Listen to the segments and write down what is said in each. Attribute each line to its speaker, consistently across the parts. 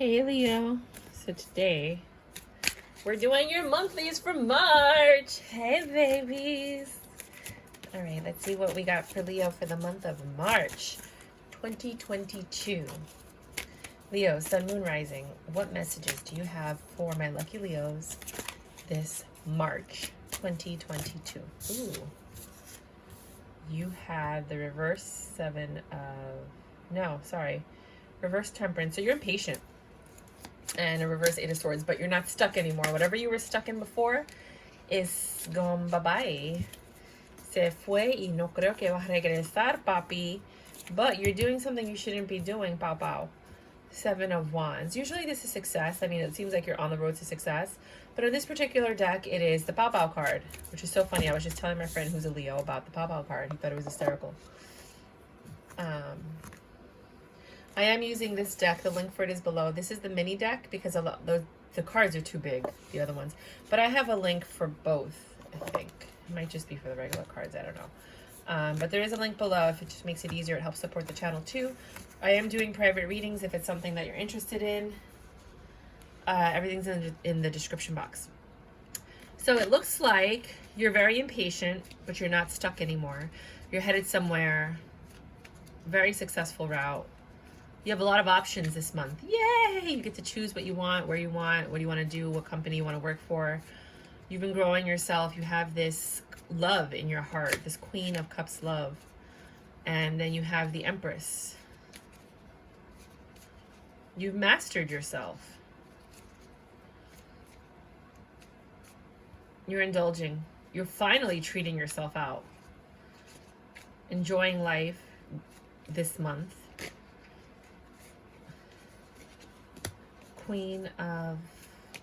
Speaker 1: Hey Leo. So today we're doing your monthlies for March. Hey babies. All right, let's see what we got for Leo for the month of March 2022. Leo, Sun, Moon, Rising, what messages do you have for my lucky Leos this March 2022? Ooh. You have the reverse reverse Temperance. So you're impatient. And a reverse Eight of Swords, but you're not stuck anymore. Whatever you were stuck in before is gone bye-bye. Se fue y no creo que va a regresar, papi. But you're doing something you shouldn't be doing, pow pow. Seven of Wands. Usually this is success. I mean, it seems like you're on the road to success. But in this particular deck, it is the pow pow card, which is so funny. I was just telling my friend who's a Leo about the pow pow card. He thought it was hysterical. I am using this deck. The link for it is below. This is the mini deck because the cards are too big, the other ones. But I have a link for both, I think. It might just be for the regular cards. I don't know. But there is a link below. If it just makes it easier, it helps support the channel too. I am doing private readings if it's something that you're interested in. Everything's in the description box. So it looks like you're very impatient, but you're not stuck anymore. You're headed somewhere. Very successful route. You have a lot of options this month. Yay! You get to choose what you want, where you want, what do you want to do, what company you want to work for. You've been growing yourself. You have this love in your heart, this Queen of Cups love. And then you have the Empress. You've mastered yourself. You're indulging. You're finally treating yourself out. Enjoying life this month.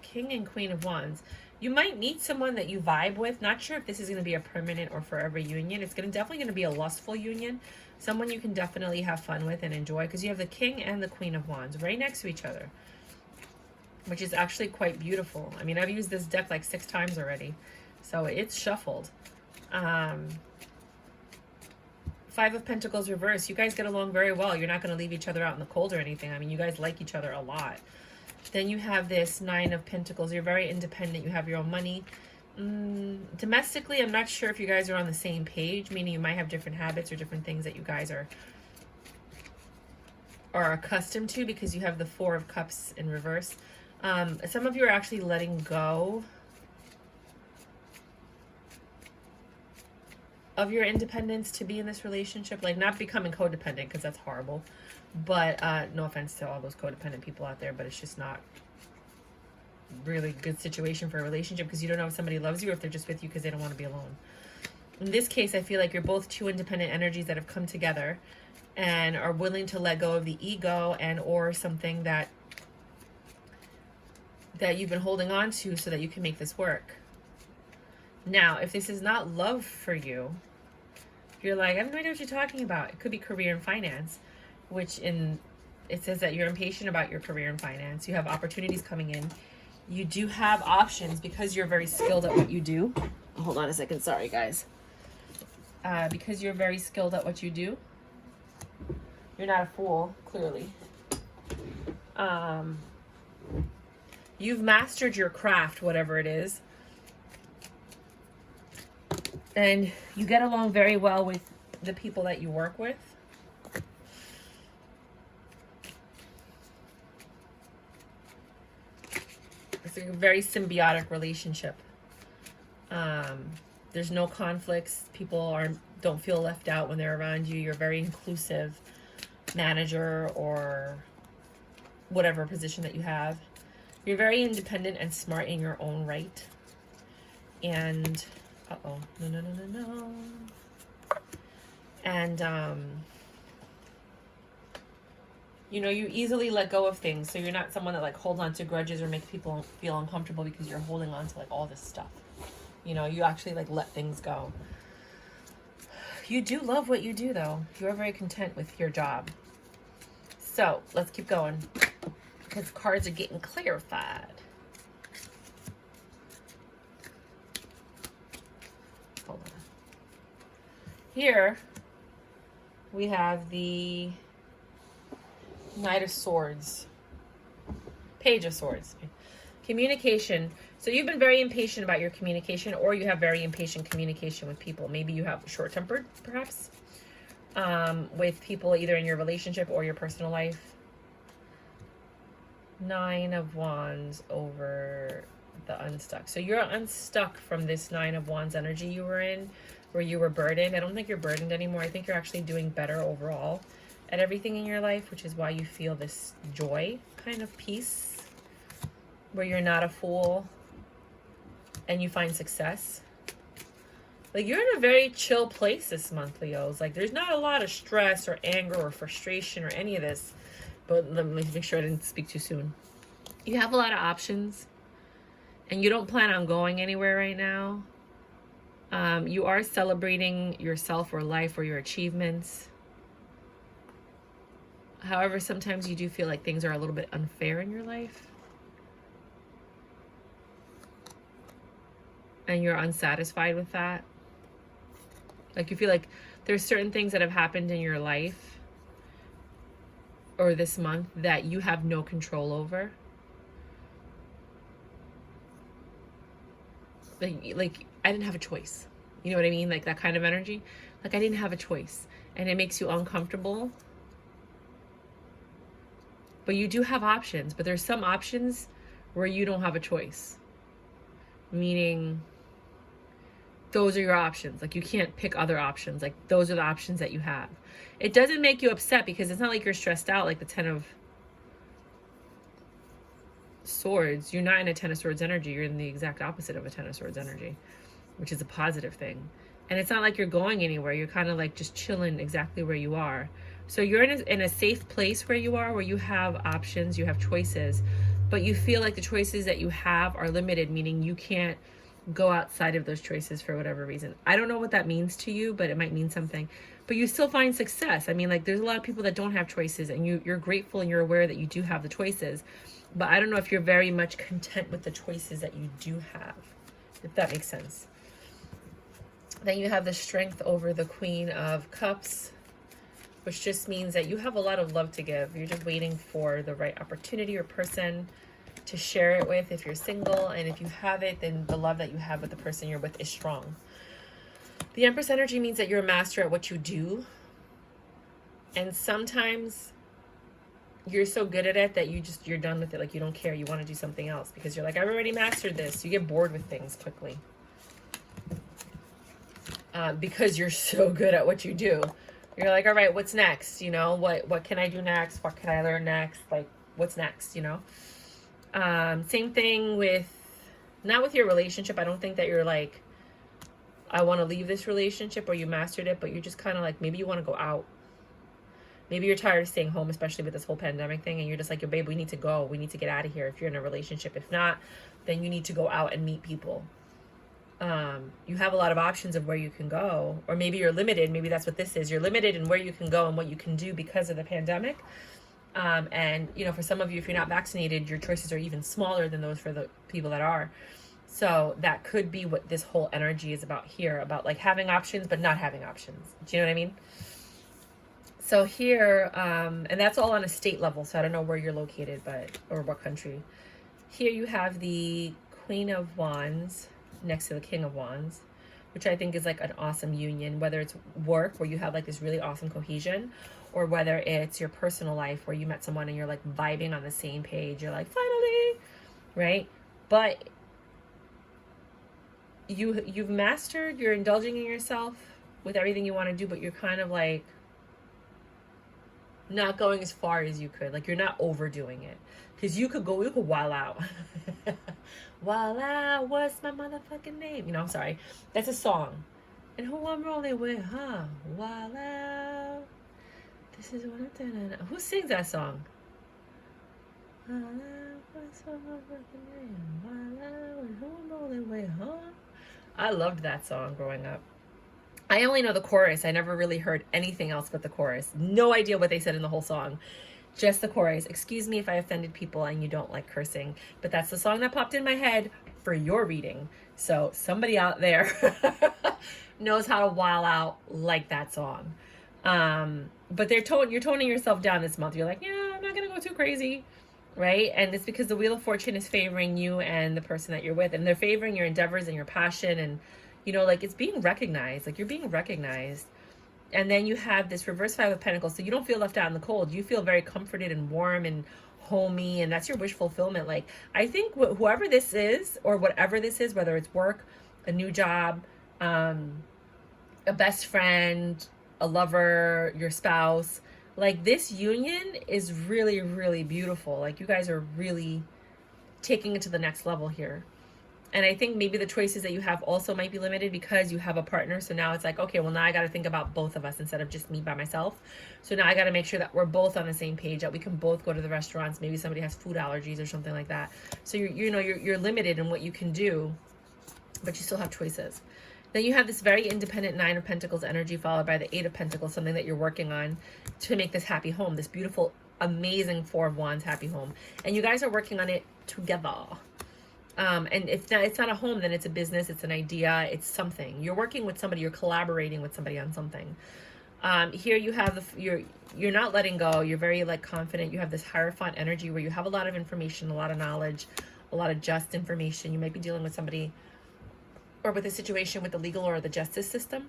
Speaker 1: King and Queen of Wands. You might meet someone that you vibe with. Not sure if this is going to be a permanent or forever union. It's definitely going to be a lustful union. Someone you can definitely have fun with and enjoy because you have the King and the Queen of Wands right next to each other, which is actually quite beautiful. I mean, I've used this deck like 6 times already, so it's shuffled. 5 of Pentacles reverse. You guys get along very well. You're not going to leave each other out in the cold or anything. I mean, you guys like each other a lot. Then you have this 9 of Pentacles. You're very independent. You have your own money. Domestically, I'm not sure if you guys are on the same page, meaning you might have different habits or different things that you guys are accustomed to because you have the 4 of Cups in reverse. Some of you are actually letting go of your independence to be in this relationship, like not becoming codependent because that's horrible. But no offense to all those codependent people out there, but it's just not really good situation for a relationship because you don't know if somebody loves you or if they're just with you because they don't want to be alone. In this case, I feel like you're both 2 independent energies that have come together and are willing to let go of the ego and or something that you've been holding on to so that you can make this work. Now, if this is not love for you, you're like, I have no idea what you're talking about. It could be career and finance, which it says that you're impatient about your career and finance. You have opportunities coming in. You do have options because you're very skilled at what you do. Hold on a second. Sorry, guys. Because you're very skilled at what you do. You're not a fool, clearly. You've mastered your craft, whatever it is. And you get along very well with the people that you work with. It's a very symbiotic relationship. There's no conflicts. People don't feel left out when they're around you. You're a very inclusive manager or whatever position that you have. You're very independent and smart in your own right. And no. And you know, you easily let go of things, so you're not someone that like holds on to grudges or make people feel uncomfortable because you're holding on to like all this stuff. You know, you actually like let things go. You do love what you do though. You're very content with your job. So let's keep going because cards are getting clarified. Hold on. Here we have the Knight of Swords. Page of Swords. Communication. So you've been very impatient about your communication, or you have very impatient communication with people. Maybe you have short-tempered, perhaps, with people either in your relationship or your personal life. 9 of Wands over the unstuck. So you're unstuck from this 9 of Wands energy you were in, where you were burdened. I don't think you're burdened anymore. I think you're actually doing better overall at everything in your life, which is why you feel this joy kind of peace, where you're not a fool and you find success. Like, you're in a very chill place this month, Leos. Like, there's not a lot of stress or anger or frustration or any of this. But let me make sure I didn't speak too soon. You have a lot of options, and you don't plan on going anywhere right now. You are celebrating yourself or life or your achievements. However, sometimes you do feel like things are a little bit unfair in your life. And you're unsatisfied with that. Like, you feel like there's certain things that have happened in your life or this month that you have no control over. Like I didn't have a choice. You know what I mean? Like, that kind of energy. Like, I didn't have a choice. And it makes you uncomfortable. But you do have options. But there's some options where you don't have a choice. Meaning, those are your options. Like, you can't pick other options. Like, those are the options that you have. It doesn't make you upset because it's not like you're stressed out like the 10 of Swords. You're not in a 10 of Swords energy. You're in the exact opposite of a 10 of Swords energy, which is a positive thing. And it's not like you're going anywhere. You're kind of like just chilling exactly where you are. So you're in a safe place where you are, where you have options, you have choices, but you feel like the choices that you have are limited, meaning you can't go outside of those choices for whatever reason. I don't know what that means to you, but it might mean something. But you still find success. I mean, like, there's a lot of people that don't have choices, and you're grateful and you're aware that you do have the choices. But I don't know if you're very much content with the choices that you do have, if that makes sense. Then you have the Strength over the Queen of Cups, which just means that you have a lot of love to give. You're just waiting for the right opportunity or person to share it with if you're single. And if you have it, then the love that you have with the person you're with is strong. The Empress energy means that you're a master at what you do. And sometimes you're so good at it that you're done with it. Like, you don't care. You want to do something else because you're like, I've already mastered this. You get bored with things quickly. Because you're so good at what you do. You're like, all right, what's next? You know, what can I do next? What can I learn next? Like, what's next, you know? Same thing with, not with your relationship. I don't think that you're like, I want to leave this relationship, or you mastered it, but you're just kind of like, maybe you want to go out. Maybe you're tired of staying home, especially with this whole pandemic thing, and you're just like, yo, babe, we need to go. We need to get out of here if you're in a relationship. If not, then you need to go out and meet people. You have a lot of options of where you can go, or maybe you're limited. Maybe that's what this is. You're limited in where you can go and what you can do because of the pandemic. And, you know, for some of you, if you're not vaccinated, your choices are even smaller than those for the people that are. So that could be what this whole energy is about here, about like having options, but not having options. Do you know what I mean? So here, and that's all on a state level. So I don't know where you're located, or what country. Here you have the Queen of Wands next to the King of Wands, which I think is like an awesome union, whether it's work where you have like this really awesome cohesion, or whether it's your personal life where you met someone and you're like vibing on the same page. You're like, finally, right? But you've mastered, you're indulging in yourself with everything you want to do, but you're kind of like not going as far as you could. Like, you're not overdoing it. Because you could wild out. Wild out, what's my motherfucking name? You know, I'm sorry. That's a song. And who I'm rolling with, huh? Wild out. This is what I'm doing. Who sings that song? Wild out, what's my motherfucking name? Wild out, and who I'm rolling with, huh? I loved that song growing up. I only know the chorus. I never really heard anything else but the chorus. No idea what they said in the whole song. Just the chorus. Excuse me if I offended people and you don't like cursing, but that's the song that popped in my head for your reading. So somebody out there knows how to wild out like that song. But you're toning yourself down this month. You're like, yeah, I'm not going to go too crazy. right? And it's because the Wheel of Fortune is favoring you and the person that you're with, and they're favoring your endeavors and your passion, and you know, like it's being recognized, like you're being recognized. And then you have this reverse Five of Pentacles, so you don't feel left out in the cold. You feel very comforted and warm and homey, and that's your wish fulfillment. Like, I think whoever this is, or whatever this is, whether it's work, a new job, a best friend, a lover, your spouse, like this union is really, really beautiful. Like you guys are really taking it to the next level here. And I think maybe the choices that you have also might be limited because you have a partner. So now it's like, okay, well now I got to think about both of us instead of just me by myself. So now I got to make sure that we're both on the same page, that we can both go to the restaurants. Maybe somebody has food allergies or something like that. So you're limited in what you can do, but you still have choices. Then you have this very independent Nine of Pentacles energy followed by the Eight of Pentacles, something that you're working on to make this happy home, this beautiful, amazing Four of Wands happy home. And you guys are working on it together. And if it's not a home, then it's a business, it's an idea, it's something. You're working with somebody, you're collaborating with somebody on something. Here you have you're not letting go. You're very like confident. You have this Hierophant energy where you have a lot of information, a lot of knowledge, a lot of just information. You might be dealing with somebody or with a situation with the legal or the justice system.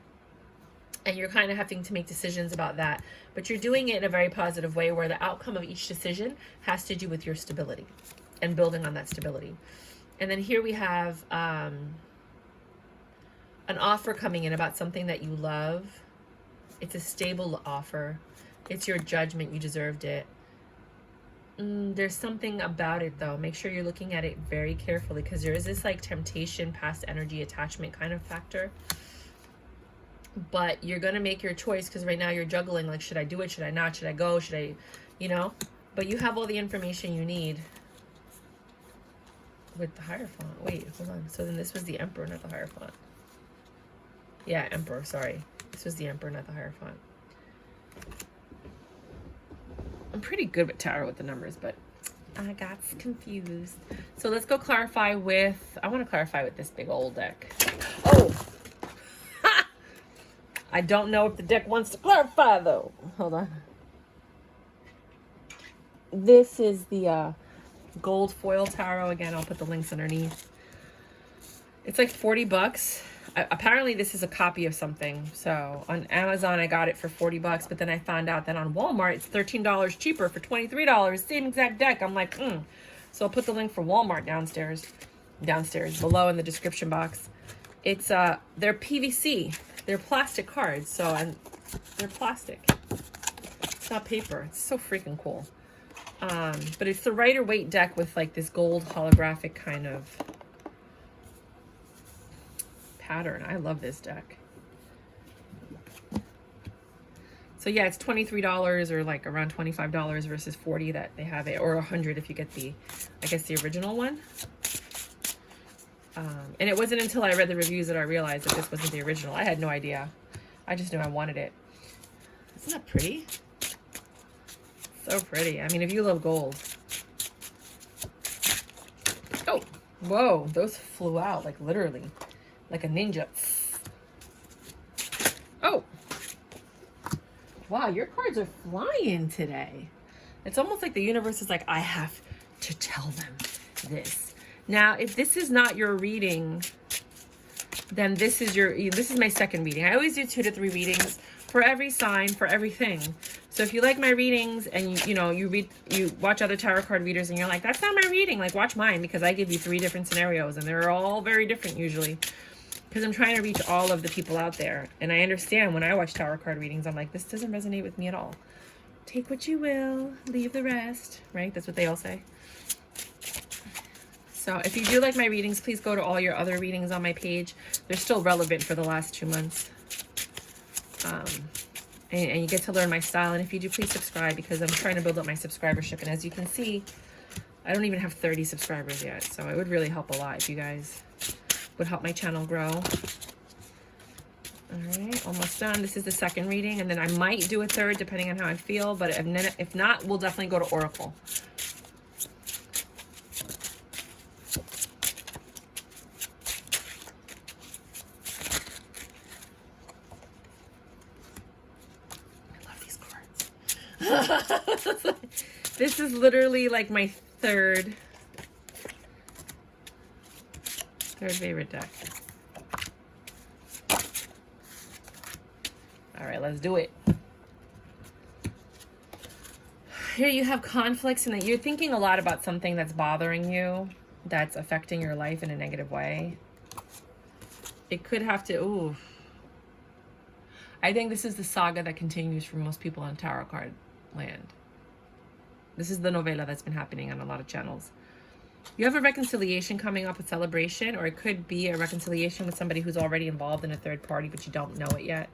Speaker 1: And you're kind of having to make decisions about that. But you're doing it in a very positive way where the outcome of each decision has to do with your stability and building on that stability. And then here we have an offer coming in about something that you love. It's a stable offer. It's your judgment. You deserved it. There's something about it, though. Make sure you're looking at it very carefully because there is this like temptation, past energy, attachment kind of factor. But you're going to make your choice because right now you're juggling. Like, should I do it? Should I not? Should I go? Should I, you know? But you have all the information you need. With the Hierophant. Wait, hold on. So then this was the Emperor, not the Hierophant. Yeah, Emperor, sorry. This was the Emperor, not the Hierophant. I'm pretty good with tarot with the numbers, but I got confused. So let's go clarify with... I want to clarify with this big old deck. Oh! Ha! I don't know if the deck wants to clarify, though. Hold on. This is the... gold foil tarot. Again, I'll put the links underneath. It's like 40 bucks. Apparently this is a copy of something. So on Amazon I got it for 40 bucks, but then I found out that on Walmart it's $13 cheaper for $23. Same exact deck. I'm like, So I'll put the link for Walmart downstairs below in the description box. It's they're PVC. They're plastic cards. So they're plastic. It's not paper. It's so freaking cool. But it's the Rider-Waite deck with like this gold holographic kind of pattern. I love this deck. So yeah, it's $23 or like around $25 versus $40 that they have it, or $100 if you get the, I guess the original one. And it wasn't until I read the reviews that I realized that this wasn't the original. I had no idea. I just knew I wanted it. Isn't that pretty? So pretty. I mean, if you love gold. Oh, whoa. Those flew out, like literally. Like a ninja. Oh. Wow, your cards are flying today. It's almost like the universe is like, I have to tell them this. Now, if this is not your reading, then this is my second reading. I always do 2 to 3 readings for every sign, for everything. So if you like my readings and you watch other tarot card readers and you're like, that's not my reading, like watch mine, because I give you 3 different scenarios and they're all very different usually. Because I'm trying to reach all of the people out there. And I understand when I watch tarot card readings, I'm like, this doesn't resonate with me at all. Take what you will, leave the rest, right? That's what they all say. So if you do like my readings, please go to all your other readings on my page. They're still relevant for the last 2 months. And you get to learn my style. And if you do, please subscribe, because I'm trying to build up my subscribership. And as you can see, I don't even have 30 subscribers yet. So it would really help a lot if you guys would help my channel grow. All right, almost done. This is the second reading, and then I might do a third depending on how I feel. But if not, we'll definitely go to Oracle. This is literally like my third favorite deck. All right, let's do it. Here you have conflicts and that you're thinking a lot about something that's bothering you, that's affecting your life in a negative way. It could have to, ooh. I think this is the saga that continues for most people on Tarot card land. This is the novela that's been happening on a lot of channels. You have a reconciliation coming up, a celebration, or it could be a reconciliation with somebody who's already involved in a third party, but you don't know it yet.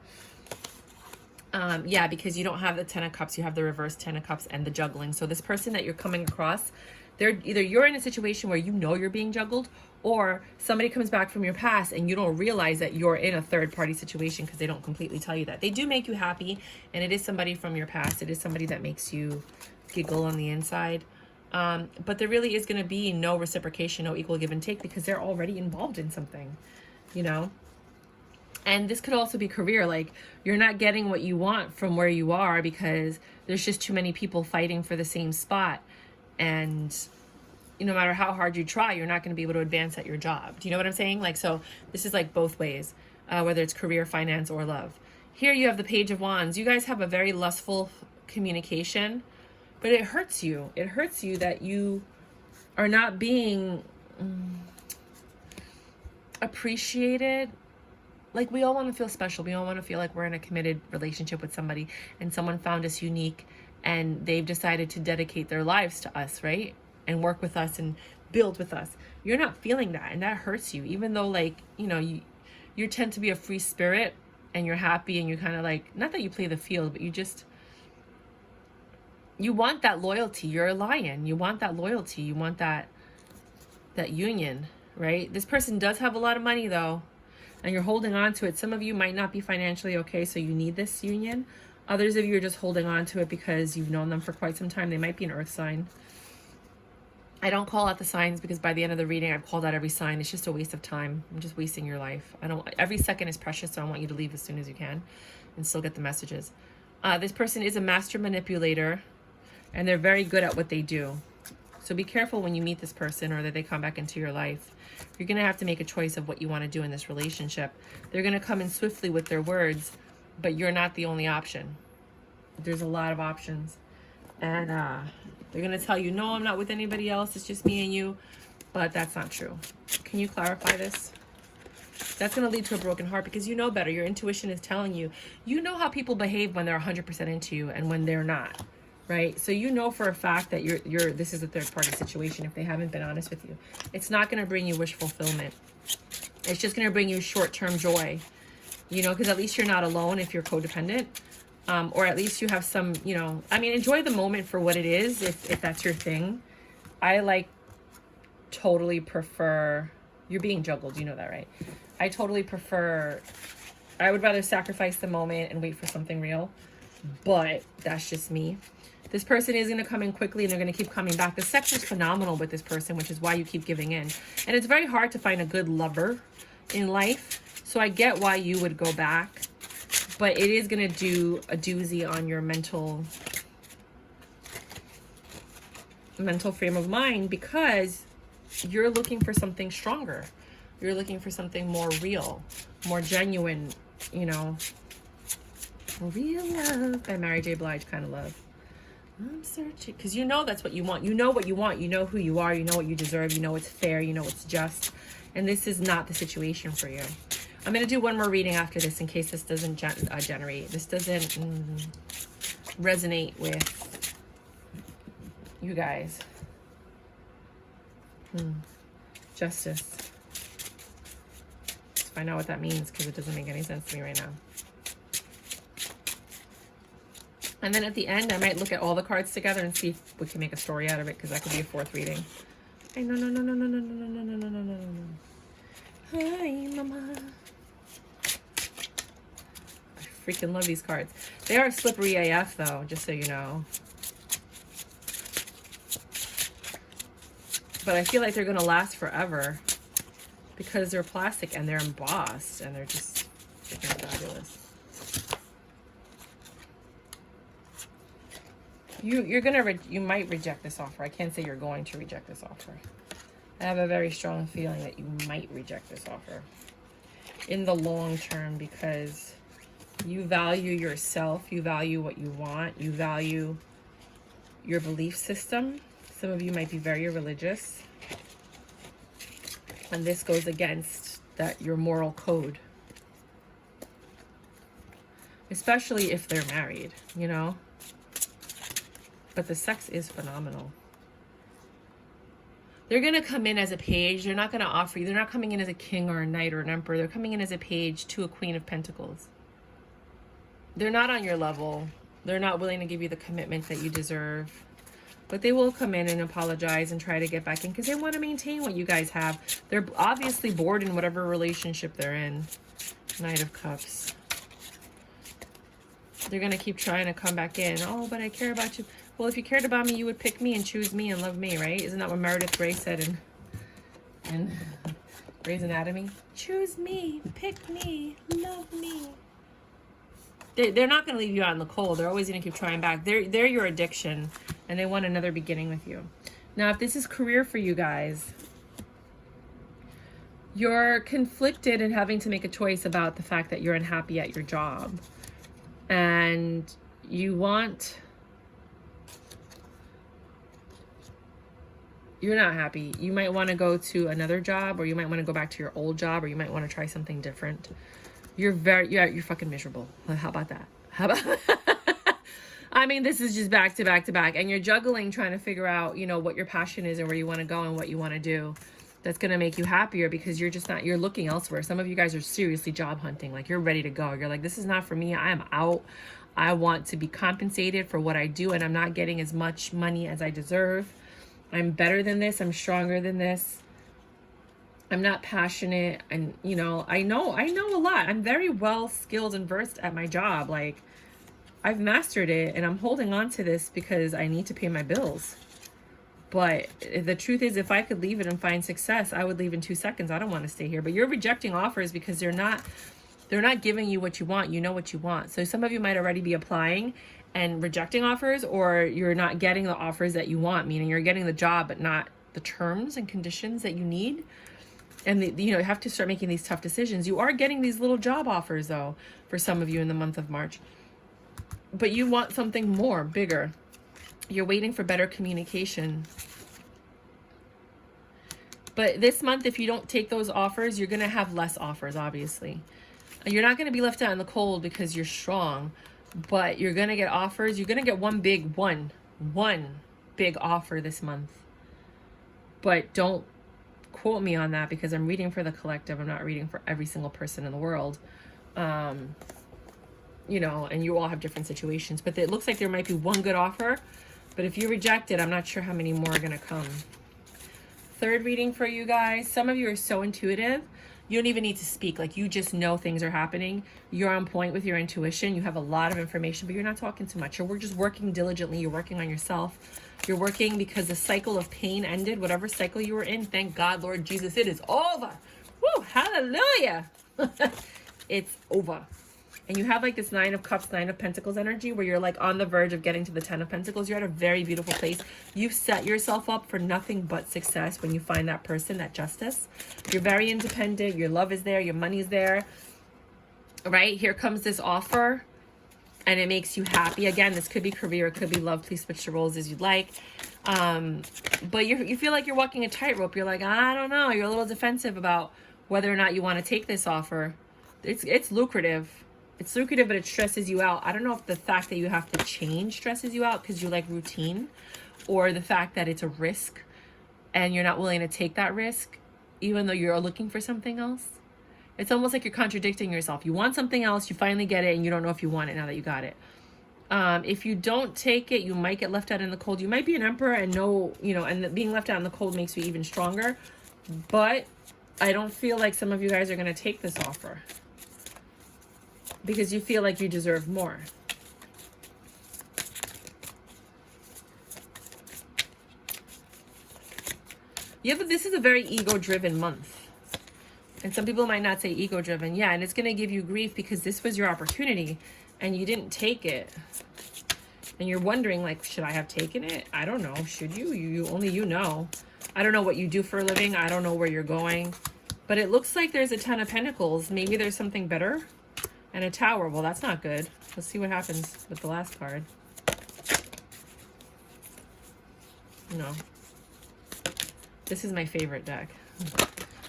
Speaker 1: Yeah, because you don't have the Ten of Cups, you have the reverse Ten of Cups and the juggling. So this person that you're coming across, you're in a situation where you know you're being juggled, or somebody comes back from your past and you don't realize that you're in a third party situation because they don't completely tell you that. They do make you happy, and it is somebody from your past. It is somebody that makes you giggle on the inside. But there really is going to be no reciprocation, no equal give and take, because they're already involved in something, you know? And this could also be career. Like, you're not getting what you want from where you are because there's just too many people fighting for the same spot. And no matter how hard you try, you're not going to be able to advance at your job. Do you know what I'm saying? Like, so this is like both ways, whether it's career, finance, or love. Here you have the Page of Wands. You guys have a very lustful communication, but it hurts you. It hurts you that you are not being appreciated. Like, we all want to feel special. We all want to feel like we're in a committed relationship with somebody and someone found us unique and they've decided to dedicate their lives to us, right? And work with us and build with us. You're not feeling that, and that hurts you. Even though, like, you tend to be a free spirit and you're happy and you kind of like, not that you play the field, but you want that loyalty. You're a lion. You want that loyalty. You want that union, right? This person does have a lot of money though, and you're holding on to it. Some of you might not be financially okay, so you need this union. Others of you are just holding on to it because you've known them for quite some time. They might be an earth sign. I don't call out the signs because by the end of the reading, I've called out every sign. It's just a waste of time. I'm just wasting your life. Every second is precious, so I want you to leave as soon as you can and still get the messages. This person is a master manipulator, and they're very good at what they do. So be careful when you meet this person or that they come back into your life. You're going to have to make a choice of what you want to do in this relationship. They're going to come in swiftly with their words, but you're not the only option. There's a lot of options. And they're going to tell you, no, I'm not with anybody else. It's just me and you. But that's not true. Can you clarify this? That's going to lead to a broken heart because you know better. Your intuition is telling you. You know how people behave when they're 100% into you and when they're not. Right? So you know for a fact that this is a third party situation if they haven't been honest with you. It's not going to bring you wish fulfillment. It's just going to bring you short-term joy, because at least you're not alone if you're codependent, or at least you have some, enjoy the moment for what it is if that's your thing. I totally prefer, you're being juggled, you know that, right? I would rather sacrifice the moment and wait for something real, but that's just me. This person is going to come in quickly and they're going to keep coming back. The sex is phenomenal with this person, which is why you keep giving in. And it's very hard to find a good lover in life. So I get why you would go back. But it is going to do a doozy on your mental frame of mind because you're looking for something stronger. You're looking for something more real, more genuine, real love by Mary J. Blige kind of love. I'm searching because that's what you want. You know what you want. You know who you are. You know what you deserve. You know it's fair. You know it's just. And this is not the situation for you. I'm going to do one more reading after this in case this doesn't generate. This doesn't resonate with you guys. Justice. Let's find out what that means because it doesn't make any sense to me right now. And then at the end, I might look at all the cards together and see if we can make a story out of it, because that could be a fourth reading. Hey, no. Hi, mama. I freaking love these cards. They are slippery AF, though, just so you know. But I feel like they're going to last forever because they're plastic and they're embossed and they're just freaking fabulous. You might reject this offer. I can't say you're going to reject this offer. I have a very strong feeling that you might reject this offer in the long term, because you value yourself, you value what you want, you value your belief system. Some of you might be very religious, and this goes against your moral code, especially if they're married, you know. But the sex is phenomenal. They're going to come in as a page. They're not going to offer you. They're not coming in as a king or a knight or an emperor. They're coming in as a page to a queen of pentacles. They're not on your level. They're not willing to give you the commitment that you deserve. But they will come in and apologize and try to get back in because they want to maintain what you guys have. They're obviously bored in whatever relationship they're in. Knight of Cups. They're going to keep trying to come back in. Oh, but I care about you. Well, if you cared about me, you would pick me and choose me and love me, right? Isn't that what Meredith Grey said in Grey's Anatomy? Choose me, pick me, love me. They're not going to leave you out in the cold. They're always going to keep trying back. They're your addiction, and they want another beginning with you. Now, if this is career for you guys, you're conflicted and having to make a choice about the fact that you're unhappy at your job. And you're not happy. You might want to go to another job, or you might want to go back to your old job, or you might want to try something different. You're fucking miserable. How about that? How about I mean, this is just back to back to back, and you're juggling, trying to figure out, you know, what your passion is and where you want to go and what you want to do. That's going to make you happier, because you're looking elsewhere. Some of you guys are seriously job hunting. Like, you're ready to go. You're like, this is not for me. I am out. I want to be compensated for what I do, and I'm not getting as much money as I deserve. I'm better than this. I'm stronger than this. I'm not passionate. And, you know, I know a lot. I'm very well skilled and versed at my job. Like, I've mastered it, and I'm holding on to this because I need to pay my bills. But the truth is, if I could leave it and find success, I would leave in 2 seconds. I don't want to stay here. But you're rejecting offers because they're not giving you what you want. You know what you want. So some of you might already be applying and rejecting offers, or you're not getting the offers that you want, meaning you're getting the job but not the terms and conditions that you need. And you have to start making these tough decisions. You are getting these little job offers, though, for some of you in the month of March. But you want something more, bigger. You're waiting for better communication. But this month, if you don't take those offers, you're going to have less offers, obviously. You're not going to be left out in the cold because you're strong, but you're going to get offers. You're going to get one big offer this month. But don't quote me on that, because I'm reading for the collective. I'm not reading for every single person in the world. You know, and you all have different situations. But it looks like there might be one good offer. But if you reject it, I'm not sure how many more are going to come. Third reading for you guys. Some of you are so intuitive. You don't even need to speak. Like, you just know things are happening. You're on point with your intuition. You have a lot of information, but you're not talking too much. You're just working diligently. You're working on yourself. You're working because the cycle of pain ended. Whatever cycle you were in, thank God, Lord Jesus, it is over. Woo, hallelujah. It's over. And you have like this 9 of Cups, 9 of Pentacles energy, where you're like on the verge of getting to the 10 of Pentacles. You're at a very beautiful place. You've set yourself up for nothing but success when you find that person, that justice. You're very independent. Your love is there. Your money's there. Right? Here comes this offer, and it makes you happy. Again, this could be career. It could be love. Please switch the roles as you'd like. But you feel like you're walking a tightrope. You're like, I don't know. You're a little defensive about whether or not you want to take this offer. It's lucrative. It's lucrative, but it stresses you out. I don't know if the fact that you have to change stresses you out because you like routine, or the fact that it's a risk and you're not willing to take that risk even though you're looking for something else. It's almost like you're contradicting yourself. You want something else, you finally get it, and you don't know if you want it now that you got it. If you don't take it, you might get left out in the cold. You might be an emperor and and being left out in the cold makes you even stronger. But I don't feel like some of you guys are going to take this offer, because you feel like you deserve more. Yeah, but this is a very ego-driven month. And some people might not say ego-driven. Yeah, and it's going to give you grief because this was your opportunity and you didn't take it. And you're wondering, like, should I have taken it? I don't know. Should you? Only you know. I don't know what you do for a living. I don't know where you're going. But it looks like there's a 10 of Pentacles. Maybe there's something better. And a Tower. Well, that's not good. Let's see what happens with the last card. No. This is my favorite deck.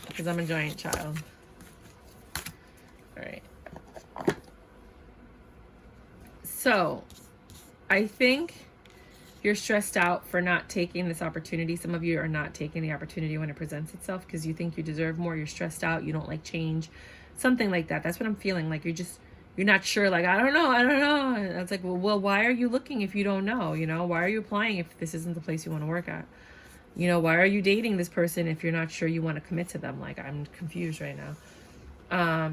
Speaker 1: Because I'm a giant child. All right. So, I think you're stressed out for not taking this opportunity. Some of you are not taking the opportunity when it presents itself because you think you deserve more. You're stressed out. You don't like change. Something like that. That's what I'm feeling. Like you're not sure. Like, I don't know. And it's like, well, why are you looking if you don't know? You know, why are you applying if this isn't the place you want to work at? You know, why are you dating this person if you're not sure you want to commit to them? Like, I'm confused right now.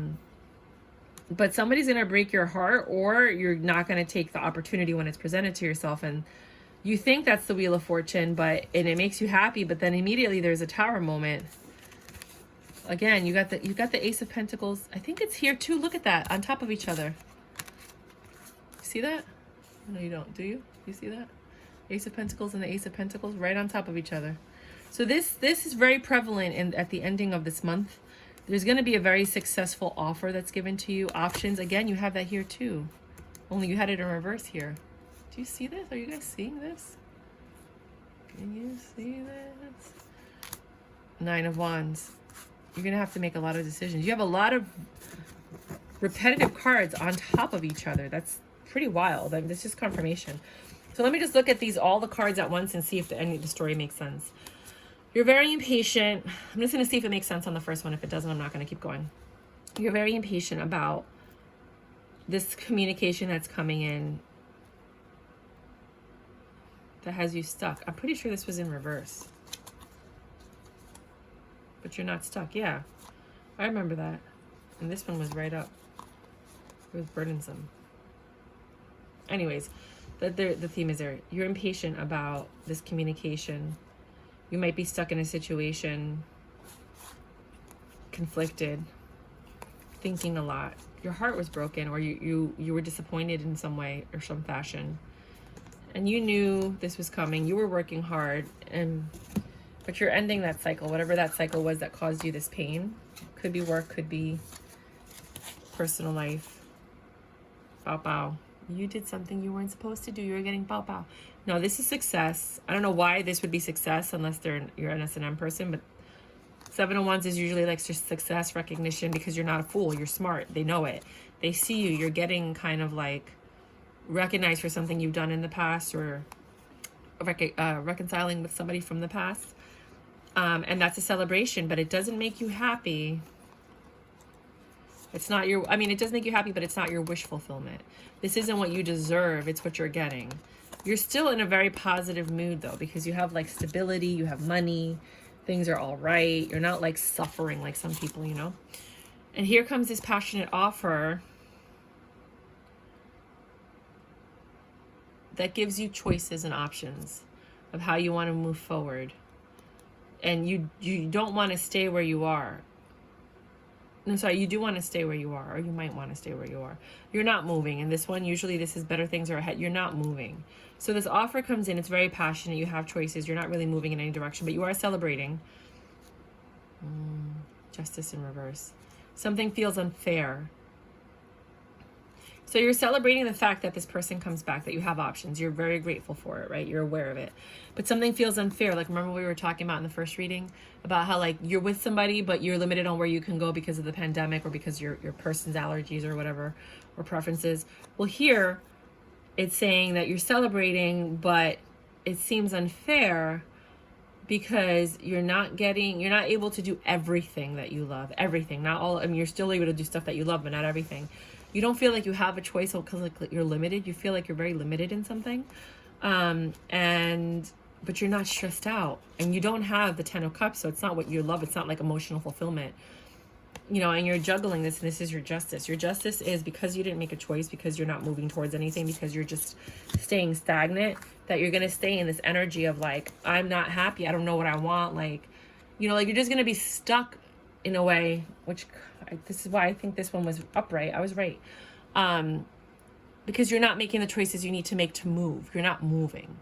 Speaker 1: But somebody's going to break your heart, or you're not going to take the opportunity when it's presented to yourself. And you think that's the Wheel of Fortune, and it makes you happy, but then immediately there's a Tower moment. Again, you got the Ace of Pentacles. I think it's here too. Look at that, on top of each other. See that? No, you don't. Do you? You see that? Ace of Pentacles and the Ace of Pentacles right on top of each other. So this is very prevalent at the ending of this month. There's going to be a very successful offer that's given to you. Options, again, you have that here too. Only you had it in reverse here. Do you see this? Are you guys seeing this? Can you see this? 9 of Wands. You're going to have to make a lot of decisions. You have a lot of repetitive cards on top of each other. That's pretty wild. I mean, this is confirmation. So let me just look at all the cards at once and see if any of the story makes sense. You're very impatient. I'm just going to see if it makes sense on the first one. If it doesn't, I'm not going to keep going. You're very impatient about this communication that's coming in that has you stuck. I'm pretty sure this was in reverse. But you're not stuck. Yeah, I remember that. And this one was right up. It was burdensome. Anyways, the theme is there. You're impatient about this communication. You might be stuck in a situation, conflicted, thinking a lot. Your heart was broken, or you were disappointed in some way or some fashion. And you knew this was coming. You were working hard, but you're ending that cycle, whatever that cycle was that caused you this pain. Could be work, could be personal life. Bow bow. You did something you weren't supposed to do. You were getting bow bow. No, this is success. I don't know why this would be success unless you're an S&M person, but 7 of Wands is usually like just success recognition because you're not a fool. You're smart. They know it. They see you. You're getting kind of like recognized for something you've done in the past, or reconciling with somebody from the past. And that's a celebration, but it doesn't make you happy. It's not your, I mean, it does make you happy, but it's not your wish fulfillment. This isn't what you deserve. It's what you're getting. You're still in a very positive mood though, because you have like stability, you have money, things are all right. You're not like suffering like some people, you know? And here comes this passionate offer that gives you choices and options of how you want to move forward. And you don't want to stay where you are. No, sorry, you do want to stay where you are, or you might want to stay where you are. You're not moving. And this one, usually this is better things are ahead. You're not moving. So this offer comes in, it's very passionate. You have choices. You're not really moving in any direction, but you are celebrating. Justice in reverse. Something feels unfair. So you're celebrating the fact that this person comes back, that you have options. You're very grateful for it, right? You're aware of it. But something feels unfair. Like, remember we were talking about in the first reading about how like you're with somebody, but you're limited on where you can go because of the pandemic, or because your person's allergies or whatever, or preferences. Well, here it's saying that you're celebrating, but it seems unfair because you're not able to do everything that you love. Everything, not all. I mean, you're still able to do stuff that you love, but not everything. You don't feel like you have a choice because like you're limited. You feel like you're very limited in something. But you're not stressed out, and you don't have the 10 of Cups. So it's not what you love. It's not like emotional fulfillment, you know, and you're juggling this, and this is your justice. Your justice is because you didn't make a choice, because you're not moving towards anything, because you're just staying stagnant, that you're going to stay in this energy of like, I'm not happy. I don't know what I want. Like, you know, like you're just going to be stuck in a way, which this is why I think this one was upright. I was right. because you're not making the choices you need to make to move. You're not moving,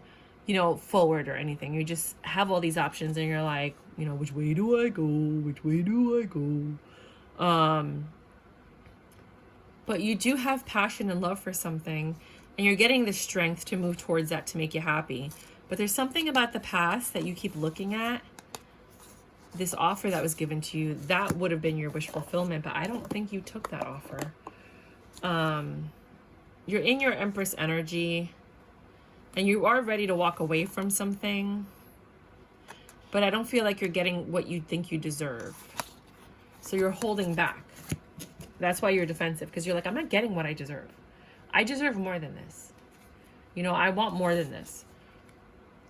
Speaker 1: you know, forward or anything. You just have all these options and you're like, you know, which way do I go? Which way do I go? But you do have passion and love for something, and you're getting the strength to move towards that to make you happy. But there's something about the past that you keep looking at. This offer that was given to you, that would have been your wish fulfillment, but I don't think you took that offer. You're in your Empress energy, and you are ready to walk away from something, but I don't feel like you're getting what you think you deserve. So you're holding back. That's why you're defensive, because you're like, I'm not getting what I deserve. I deserve more than this. You know, I want more than this.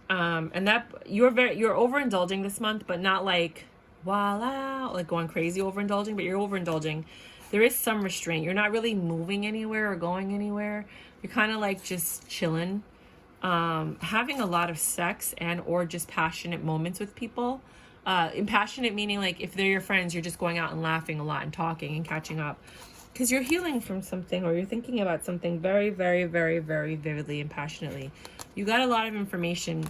Speaker 1: And that you're overindulging this month, but not like voila, like going crazy overindulging, but you're overindulging. There is some restraint. You're not really moving anywhere or going anywhere. You're kind of like just chilling, having a lot of sex and or just passionate moments with people. Passionate meaning like if they're your friends, you're just going out and laughing a lot and talking and catching up, because you're healing from something or you're thinking about something very, very, very, very vividly and passionately. You got a lot of information.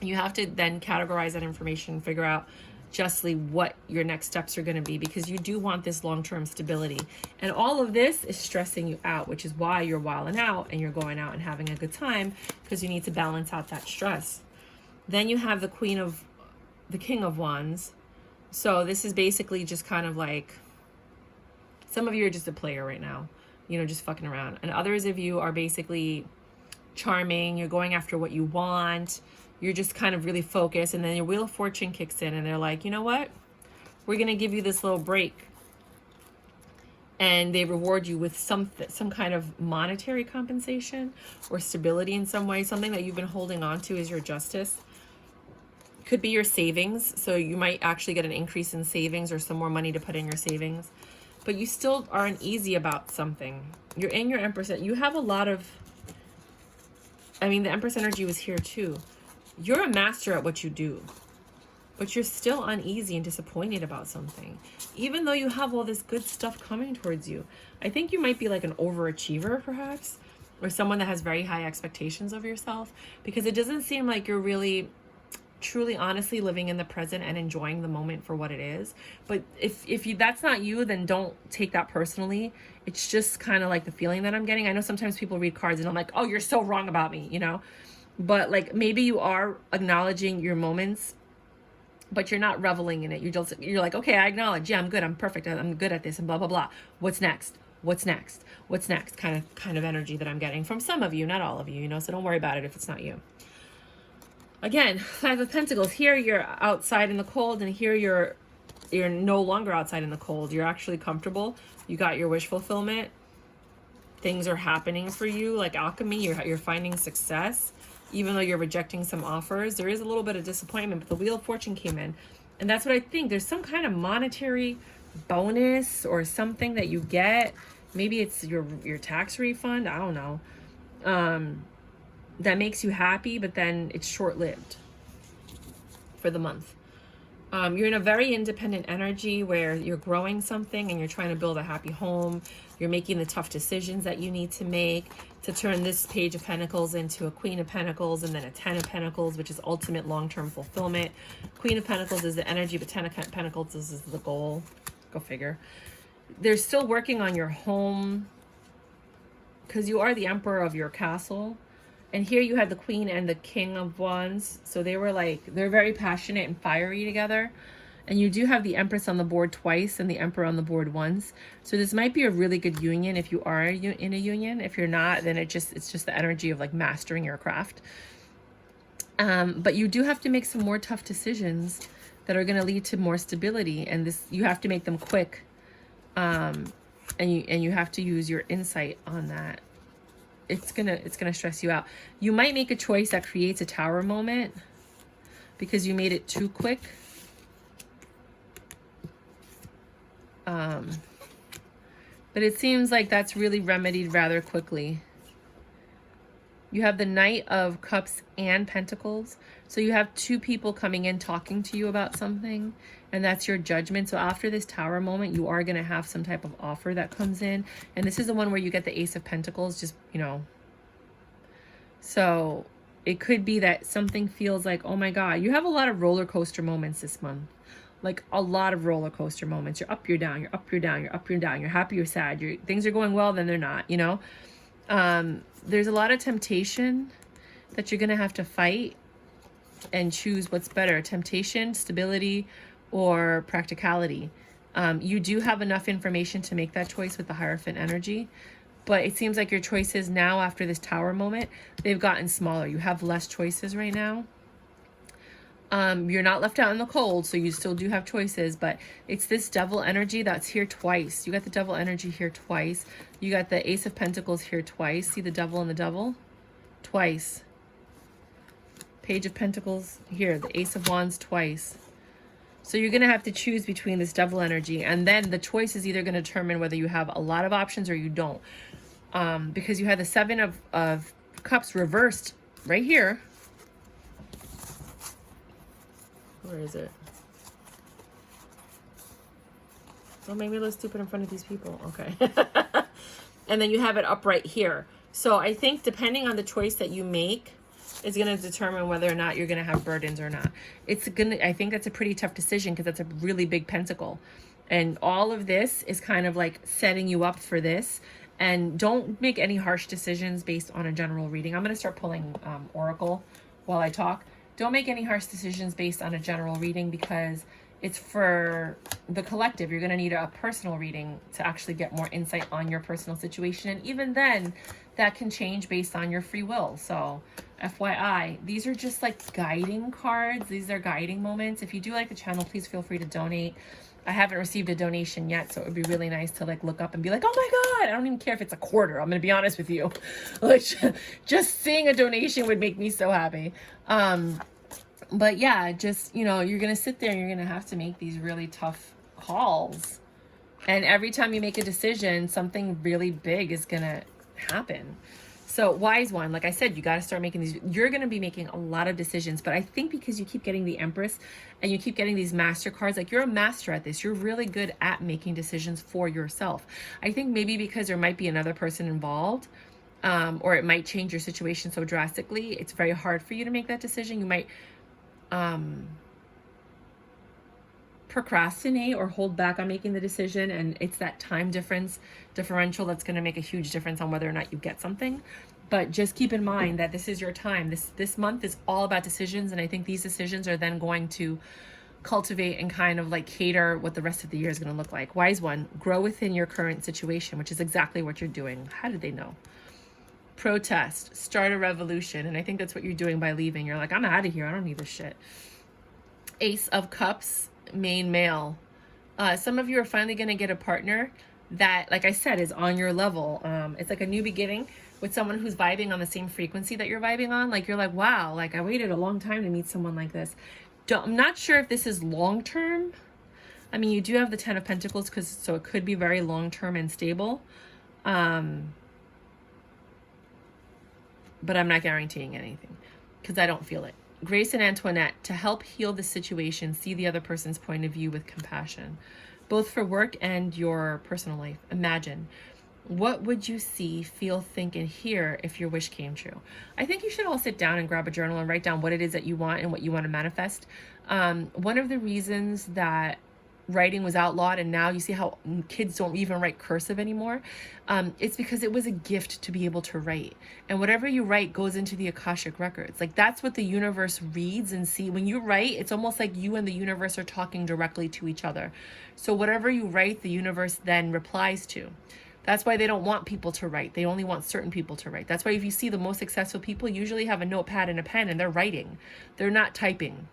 Speaker 1: You have to then categorize that information, figure out justly what your next steps are going to be, because you do want this long-term stability. And all of this is stressing you out, which is why you're wilding out and you're going out and having a good time, because you need to balance out that stress. Then you have the King of Wands. So this is basically just kind of like, some of you are just a player right now, you know, just fucking around. And others of you are basically charming. You're going after what you want. You're just kind of really focused. And then your Wheel of Fortune kicks in and they're like, you know what? We're going to give you this little break. And they reward you with some kind of monetary compensation or stability in some way. Something that you've been holding on to is your justice. Could be your savings. So you might actually get an increase in savings or some more money to put in your savings. But you still are uneasy about something. You're in your Empress. You have a lot of, I mean, the Empress energy was here too. You're a master at what you do, but you're still uneasy and disappointed about something, even though you have all this good stuff coming towards you. I think you might be like an overachiever, perhaps, or someone that has very high expectations of yourself, because it doesn't seem like you're really truly honestly living in the present and enjoying the moment for what it is. But if you, that's not you, then don't take that personally. It's just kind of like the feeling that I'm getting. I know sometimes people read cards and I'm like, oh, you're so wrong about me, you know. But like maybe you are acknowledging your moments, but you're not reveling in it. You're like, okay, I acknowledge, yeah, I'm good, I'm perfect, I'm good at this, and blah blah blah. What's next? What's next? What's next? Kind of energy that I'm getting from some of you, not all of you, you know. So don't worry about it if it's not you. Again, Five of Pentacles. Here you're outside in the cold, and here you're no longer outside in the cold. You're actually comfortable. You got your wish fulfillment. Things are happening for you, like alchemy. You're finding success. Even though you're rejecting some offers, there is a little bit of disappointment, but the Wheel of Fortune came in. And that's what I think. There's some kind of monetary bonus or something that you get. Maybe it's your tax refund. I don't know. That makes you happy, but then it's short-lived for the month. You're in a very independent energy where you're growing something and you're trying to build a happy home. You're making the tough decisions that you need to make to turn this Page of Pentacles into a Queen of Pentacles and then a Ten of Pentacles, which is ultimate long-term fulfillment. Queen of Pentacles is the energy, but Ten of Pentacles is the goal. Go figure. They're still working on your home because you are the emperor of your castle. And here you had the Queen and the King of Wands. So they were like, they're very passionate and fiery together. And you do have the Empress on the board twice and the Emperor on the board once. So this might be a really good union if you are in a union. If you're not, then it's just the energy of like mastering your craft. But you do have to make some more tough decisions that are going to lead to more stability. And this, you have to make them quick. And you have to use your insight on that. It's gonna stress you out. You might make a choice that creates a tower moment because you made it too quick. But it seems like that's really remedied rather quickly. You have the Knight of Cups and Pentacles. So you have two people coming in talking to you about something, and that's your judgment. So after this Tower moment, you are going to have some type of offer that comes in. And this is the one where you get the Ace of Pentacles, just, you know. So it could be that something feels like, oh my God, you have a lot of roller coaster moments this month. Like a lot of roller coaster moments. You're up, you're down, you're up, you're down, you're up, you're down, you're happy, you're sad. Things are going well, then they're not, you know. There's a lot of temptation that you're going to have to fight and choose what's better, temptation, stability, or practicality. You do have enough information to make that choice with the Hierophant energy, but it seems like your choices now after this Tower moment, they've gotten smaller. You have less choices right now. You're not left out in the cold, so you still do have choices, but it's this Devil energy that's here twice. You got the Devil energy here twice. You got the Ace of Pentacles here twice. See the Devil and the Devil? Twice. Page of Pentacles here, the Ace of Wands twice. So you're going to have to choose between this Devil energy, and then the choice is either going to determine whether you have a lot of options or you don't. Because you had the Seven of Cups reversed right here. Where is it? Don't make me look stupid in front of these people. Okay. And then you have it upright here. So I think depending on the choice that you make, is going to determine whether or not you're going to have burdens or not. I think that's a pretty tough decision because that's a really big pentacle. And all of this is kind of like setting you up for this. And don't make any harsh decisions based on a general reading. I'm going to start pulling Oracle while I talk. Don't make any harsh decisions based on a general reading because it's for the collective. You're going to need a personal reading to actually get more insight on your personal situation. And even then, that can change based on your free will. So FYI, these are just like guiding cards. These are guiding moments. If you do like the channel, please feel free to donate. I haven't received a donation yet, so it would be really nice to like look up and be like, oh my God, I don't even care if it's a quarter. I'm going to be honest with you. Like just seeing a donation would make me so happy. But yeah, just, you know, you're going to sit there and you're going to have to make these really tough calls. And every time you make a decision, something really big is going to happen. So wise one, like I said, you got to start making these. You're going to be making a lot of decisions, but I think because you keep getting the Empress and you keep getting these master cards, like you're a master at this. You're really good at making decisions for yourself. I think maybe because there might be another person involved, or it might change your situation so drastically. It's very hard for you to make that decision. You might procrastinate or hold back on making the decision, and it's that time differential that's going to make a huge difference on whether or not you get something. But just keep in mind that this is your time. This month is all about decisions, and I think these decisions are then going to cultivate and kind of like cater what the rest of the year is going to look like. Wise one, grow within your current situation, which is exactly what you're doing. How did they know? Protest, start a revolution, and I think that's what you're doing by leaving. You're like, I'm out of here. I don't need this shit. Ace of Cups, main male. Some of you are finally going to get a partner that, like I said, is on your level. It's like a new beginning with someone who's vibing on the same frequency that you're vibing on. Like you're like, wow, like I waited a long time to meet someone like this. I'm not sure if this is long term. I mean, you do have the Ten of Pentacles, so it could be very long term and stable. But I'm not guaranteeing anything because I don't feel it. Grace and Antoinette, to help heal the situation, see the other person's point of view with compassion, both for work and your personal life. Imagine, what would you see, feel, think, and hear if your wish came true? I think you should all sit down and grab a journal and write down what it is that you want and what you want to manifest. One of the reasons that writing was outlawed, and now you see how kids don't even write cursive anymore, it's because it was a gift to be able to write, and whatever you write goes into the Akashic records. Like that's what the universe reads and see. When you write, it's almost like you and the universe are talking directly to each other. So whatever you write, the universe then replies to. That's why they don't want people to write. They only want certain people to write. That's why if you see the most successful people usually have a notepad and a pen and they're writing. They're not typing.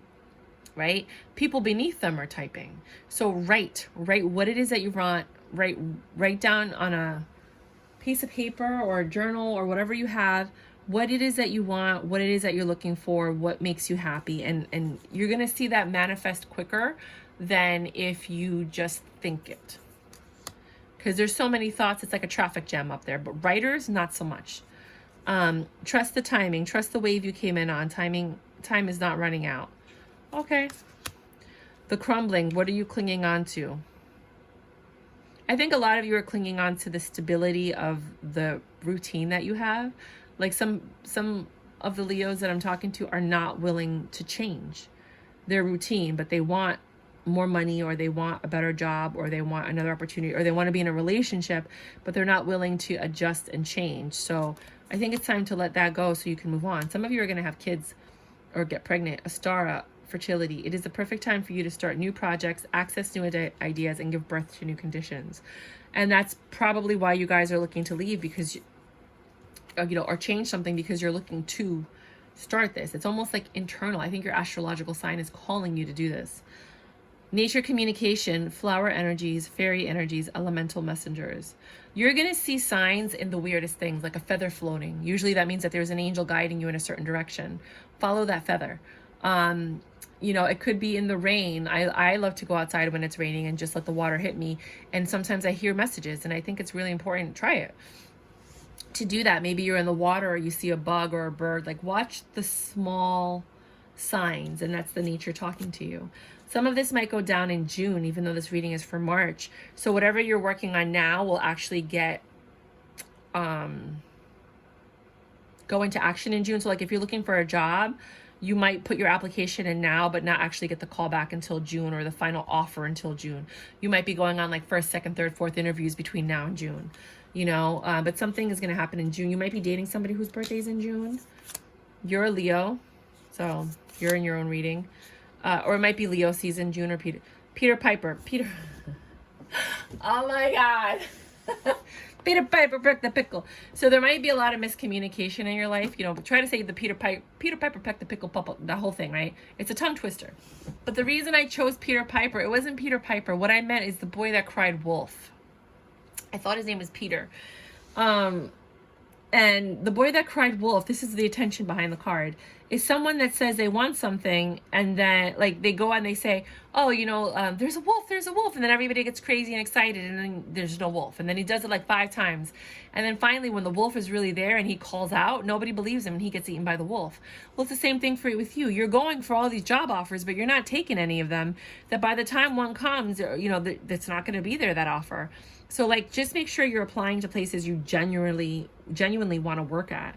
Speaker 1: Right? People beneath them are typing. So write what it is that you want. Write down on a piece of paper or a journal or whatever you have, what it is that you want, what it is that you're looking for, what makes you happy. And you're going to see that manifest quicker than if you just think it. Because there's so many thoughts, it's like a traffic jam up there. But writers, not so much. Trust the timing. Trust the wave you came in on. Timing time is not running out. Okay. The crumbling, what are you clinging on to? I think a lot of you are clinging on to the stability of the routine that you have. Like some of the Leos that I'm talking to are not willing to change their routine, but they want more money, or they want a better job, or they want another opportunity, or they want to be in a relationship, but they're not willing to adjust and change. So I think it's time to let that go so you can move on. Some of you are going to have kids or get pregnant. A star up, fertility. It is the perfect time for you to start new projects, access new ideas, and give birth to new conditions. And that's probably why you guys are looking to leave, because or change something, because you're looking to start this. It's almost like internal. I think your astrological sign is calling you to do this. Nature communication, flower energies, fairy energies, elemental messengers. You're going to see signs in the weirdest things, like a feather floating. Usually that means that there's an angel guiding you in a certain direction. Follow that feather. It could be in the rain. I love to go outside when it's raining and just let the water hit me. And sometimes I hear messages, and I think it's really important. Try it. To do that, maybe you're in the water, or you see a bug or a bird. Like, watch the small signs, and that's the nature talking to you. Some of this might go down in June, even though this reading is for March. So whatever you're working on now will actually go into action in June. So like if you're looking for a job, you might put your application in now, but not actually get the call back until June, or the final offer until June. You might be going on like first, second, third, fourth interviews between now and June, but something is going to happen in June. You might be dating somebody whose birthday is in June. You're a Leo, so you're in your own reading. Or it might be Leo season, June, or Peter Piper. Oh my God. Peter Piper pecked the pickle. So there might be a lot of miscommunication in your life. Try to say the Peter Piper pecked the pickle, that whole thing, right? It's a tongue twister. But the reason I chose Peter Piper, it wasn't Peter Piper. What I meant is the boy that cried wolf. I thought his name was Peter. And the boy that cried wolf, this is the attention behind the card, is someone that says they want something, and then like they go and they say, oh, there's a wolf. And then everybody gets crazy and excited, and then there's no wolf. And then he does it like 5 times. And then finally, when the wolf is really there and he calls out, nobody believes him and he gets eaten by the wolf. Well, it's the same thing with you. You're going for all these job offers, but you're not taking any of them. That by the time one comes, that's not going to be there, that offer. So like, just make sure you're applying to places you genuinely want to work at.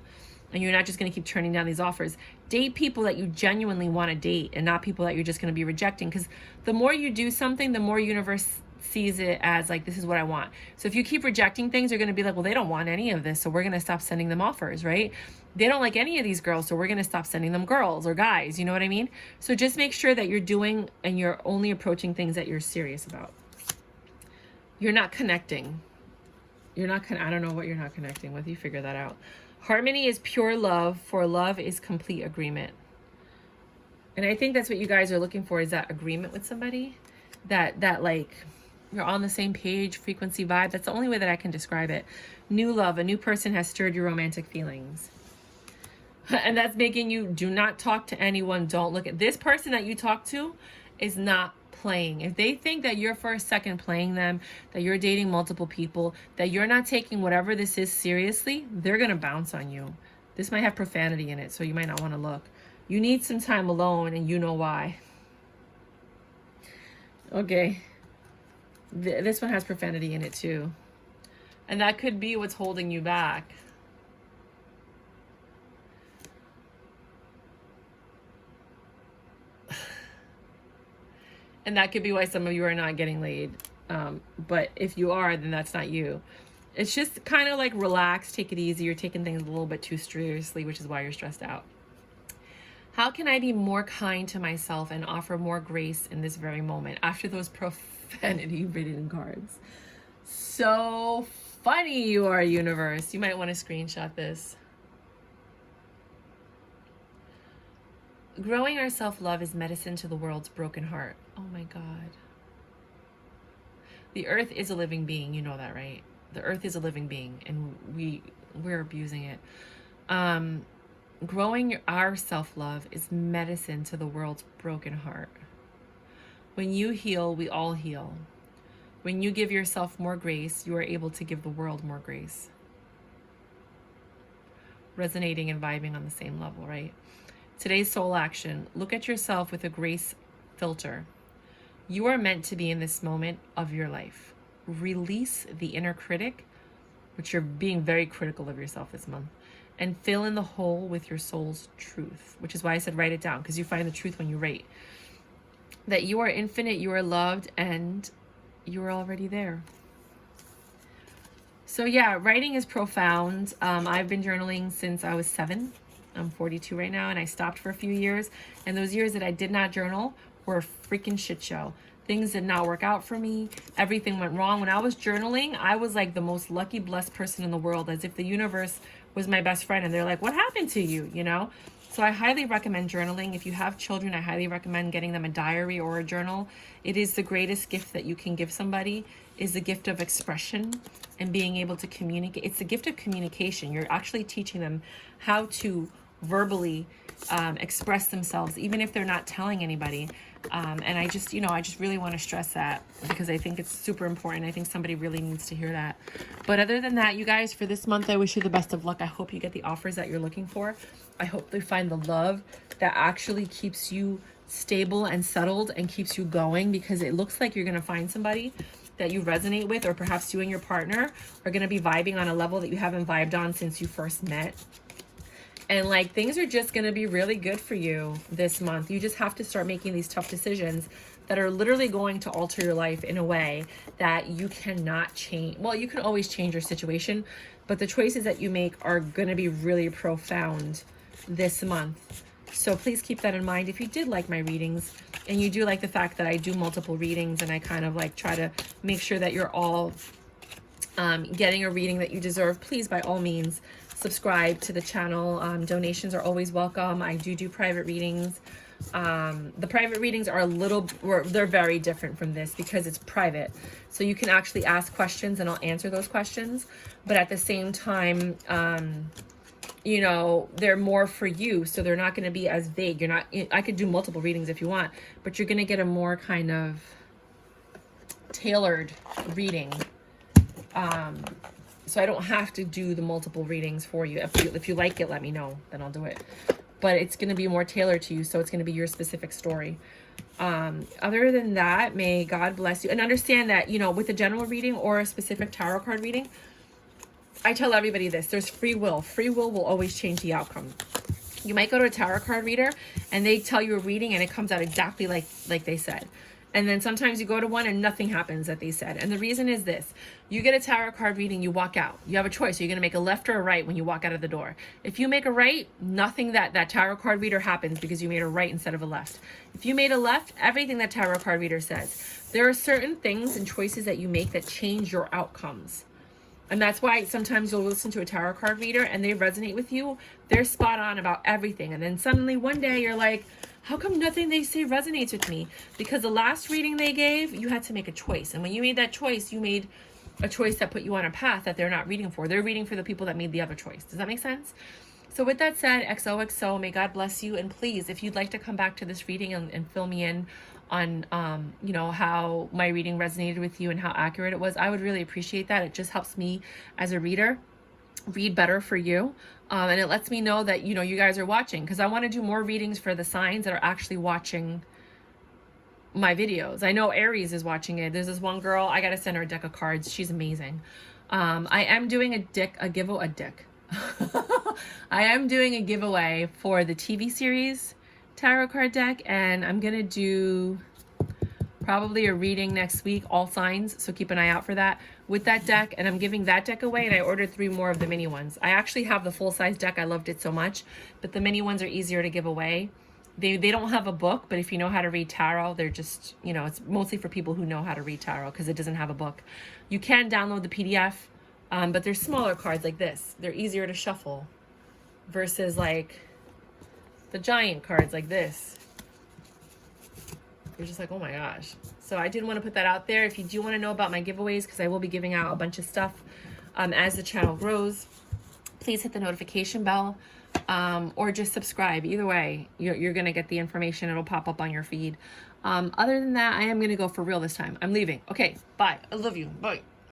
Speaker 1: And you're not just going to keep turning down these offers. Date people that you genuinely want to date, and not people that you're just going to be rejecting. Because the more you do something, the more universe sees it as like, this is what I want. So if you keep rejecting things, you're going to be like, well, they don't want any of this, so we're going to stop sending them offers, right? They don't like any of these girls, so we're going to stop sending them girls or guys. You know what I mean? So just make sure that you're doing, and you're only approaching things that you're serious about. You're not connecting. I don't know what you're not connecting with. You figure that out. Harmony is pure love, for love is complete agreement. And I think that's what you guys are looking for, is that agreement with somebody. That like, you're on the same page, frequency, vibe. That's the only way that I can describe it. New love, a new person has stirred your romantic feelings. And that's making you do not talk to anyone. Don't look at this person that you talk to is not playing. If they think that you're for a second playing them, that you're dating multiple people, that you're not taking whatever this is seriously, they're going to bounce on you. This might have profanity in it, so you might not want to look. You need some time alone, and you know why. Okay. This one has profanity in it too. And that could be what's holding you back. And that could be why some of you are not getting laid. But if you are, then that's not you. It's just kind of like relax, take it easy. You're taking things a little bit too seriously, which is why you're stressed out. How can I be more kind to myself and offer more grace in this very moment after those profanity-ridden cards? So funny you are, universe. You might want to screenshot this. Growing our self-love is medicine to the world's broken heart. Oh my God. The earth is a living being. You know that, right? The earth is a living being, and we're abusing it. Growing our self-love is medicine to the world's broken heart. When you heal, we all heal. When you give yourself more grace, you are able to give the world more grace. Resonating and vibing on the same level, right? Today's soul action. Look at yourself with a grace filter. You are meant to be in this moment of your life. Release the inner critic, which you're being very critical of yourself this month, and fill in the hole with your soul's truth, which is why I said write it down, because you find the truth when you write. That you are infinite, you are loved, and you are already there. So yeah, writing is profound. I've been journaling since I was 7. I'm 42 right now, and I stopped for a few years. And those years that I did not journal were a freaking shit show. Things did not work out for me. Everything went wrong. When I was journaling, I was like the most lucky, blessed person in the world, as if the universe was my best friend. And they're like, what happened to you? You know? So I highly recommend journaling. If you have children, I highly recommend getting them a diary or a journal. It is the greatest gift that you can give somebody, is the gift of expression and being able to communicate. It's the gift of communication. You're actually teaching them how to verbally express themselves, even if they're not telling anybody. And I just really want to stress that, because I think it's super important. I think somebody really needs to hear that. But other than that, you guys, for this month, I wish you the best of luck. I hope you get the offers that you're looking for. I hope you find the love that actually keeps you stable and settled and keeps you going, because it looks like you're going to find somebody that you resonate with, or perhaps you and your partner are going to be vibing on a level that you haven't vibed on since you first met. And like, things are just going to be really good for you this month. You just have to start making these tough decisions that are literally going to alter your life in a way that you cannot change. Well, you can always change your situation, but the choices that you make are going to be really profound this month. So please keep that in mind. If you did like my readings, and you do like the fact that I do multiple readings, and I kind of like try to make sure that you're all getting a reading that you deserve, please, by all means, subscribe to the channel. Donations are always welcome. I do private readings. The private readings are they're very different from this, because it's private. So you can actually ask questions and I'll answer those questions. But at the same time, you know, they're more for you. So they're not going to be as vague. I could do multiple readings if you want, but you're going to get a more kind of tailored reading. So I don't have to do the multiple readings for you. If you like it, let me know, then I'll do it. But it's going to be more tailored to you, so it's going to be your specific story. Other than that, may God bless you. And understand that, you know, with a general reading or a specific tarot card reading, I tell everybody this: there's free will. Free will always change the outcome. You might go to a tarot card reader and they tell you a reading and it comes out exactly like they said. And then sometimes you go to one and nothing happens that they said. And the reason is this: you get a tarot card reading, you walk out. You have a choice. Are you going to make a left or a right when you walk out of the door? If you make a right, nothing that tarot card reader happens, because you made a right instead of a left. If you made a left, everything that tarot card reader says. There are certain things and choices that you make that change your outcomes. And that's why sometimes you'll listen to a tarot card reader and they resonate with you. They're spot on about everything. And then suddenly one day you're like, how come nothing they say resonates with me? Because the last reading they gave, you had to make a choice. And when you made that choice, you made a choice that put you on a path that they're not reading for. They're reading for the people that made the other choice. Does that make sense? So with that said, XOXO, may God bless you. And please, if you'd like to come back to this reading and fill me in on, you know, how my reading resonated with you and how accurate it was, I would really appreciate that. It just helps me as a reader read better for you. And it lets me know that, you know, you guys are watching, because I want to do more readings for the signs that are actually watching my videos. I know Aries is watching it. There's this one girl, I got to send her a deck of cards. She's amazing. I am doing I am doing a giveaway for the TV series tarot card deck, and I'm going to do probably a reading next week, all signs, so keep an eye out for that with that deck. And I'm giving that deck away, and I ordered 3 more of the mini ones. I actually have the full-size deck. I loved it so much, but the mini ones are easier to give away. They don't have a book, but if you know how to read tarot, they're just, you know, it's mostly for people who know how to read tarot, because it doesn't have a book. You can download the PDF, but they're smaller cards like this. They're easier to shuffle versus like the giant cards like this. You're just like, oh my gosh. So I did want to put that out there. If you do want to know about my giveaways, because I will be giving out a bunch of stuff as the channel grows, please hit the notification bell, or just subscribe. Either way, you're going to get the information. It'll pop up on your feed. Other than that, I am going to go for real this time. I'm leaving. Okay, bye. I love you. Bye.